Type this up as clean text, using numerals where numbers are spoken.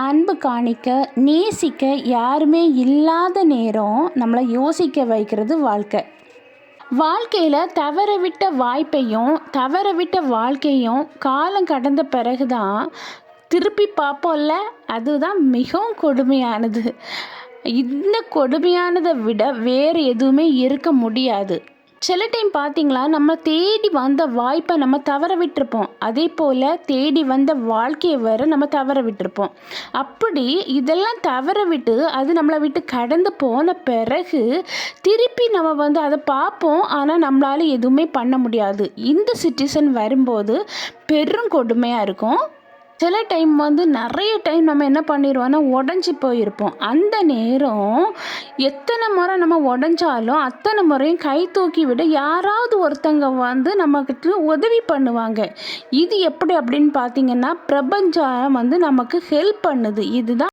அன்பு காணிக்க, நேசிக்க யாருமே இல்லாத நேரம் நம்மளை யோசிக்க வைக்கிறது வாழ்க்கை. வாழ்க்கையில் தவறவிட்ட வாய்ப்பையும் தவறவிட்ட வாழ்க்கையும் காலம் கடந்த பிறகு தான் திருப்பி பார்ப்போம்ல. அதுதான் மிகவும் கொடுமையானது. இந்த கொடுமையானதை விட வேறு எதுவுமே இருக்க முடியாது. சில டைம் பார்த்தீங்களா, நம்ம தேடி வந்த வாய்ப்பை நம்ம தவற விட்டுருப்போம். அதே போல் தேடி வந்த வாழ்க்கையை வேறு நம்ம தவற விட்டுருப்போம். அப்படி இதெல்லாம் தவற விட்டு அது நம்மளை விட்டு கடந்து போன பிறகு திருப்பி நம்ம அதை பார்ப்போம். ஆனால் நம்மளால் எதுவுமே பண்ண முடியாது. இந்த சிச்சுவேஷன் வரும்போது பெரும் கொடுமையாக இருக்கும். சில டைம் நிறைய டைம் நம்ம என்ன பண்ணிடுவோம்னா உடஞ்சி போயிருப்போம். அந்த நேரம் எத்தனை முறை நம்ம உடஞ்சாலும் அத்தனை முறையும் கை தூக்கி விட யாராவது ஒருத்தங்க நமக்கு உதவி பண்ணுவாங்க. இது எப்படி அப்படின்னு பார்த்தீங்கன்னா, பிரபஞ்சம் நமக்கு ஹெல்ப் பண்ணுது. இதுதான்